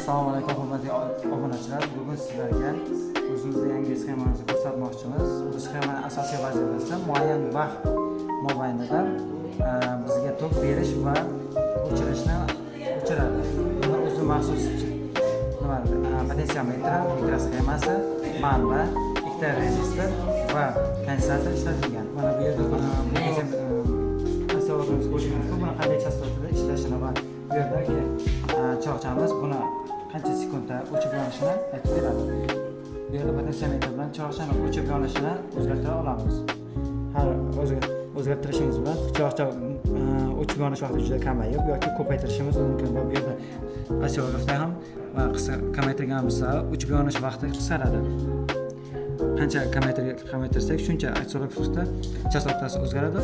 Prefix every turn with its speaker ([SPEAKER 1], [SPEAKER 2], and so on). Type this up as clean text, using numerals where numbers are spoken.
[SPEAKER 1] Assalomu alaykum hurmatli obunachilar. Bugun sizlarga o'zimizda yangi sxemamizni ko'rsatmoqchimiz. Bu sxemaning asosiy vazifasi muayyan vaqt mobaynida bizga tok berish va o'chirishni o'chiradi. Buni o'zi maxsus potentsiometr, mikrosxemasi, manba, ikkita rezistor va kondensator ishlatilgan. Mana bu yerda asoratimiz ko'rish mumkin. Buni qanday chastotada ishlashini va bu yerdagi choqchamiz buni qancha sekundda o'chib yonishini aytib beradi. Bu yerda potentsiometr bilan choqchani o'chib yonishini o'zgartira olamiz. Har o'zgartirishimiz bilan choqcha o'chib yonish vaqti juda kamayib yoki ko'paytirishimiz mumkin va bu yerda aksiyografda ham qisqa kamaytirganimiz sari o'chib yonish vaqti qisqaradi. Qancha kamaytirsak, shuncha aksiyografda chastotasi o'zgaradi.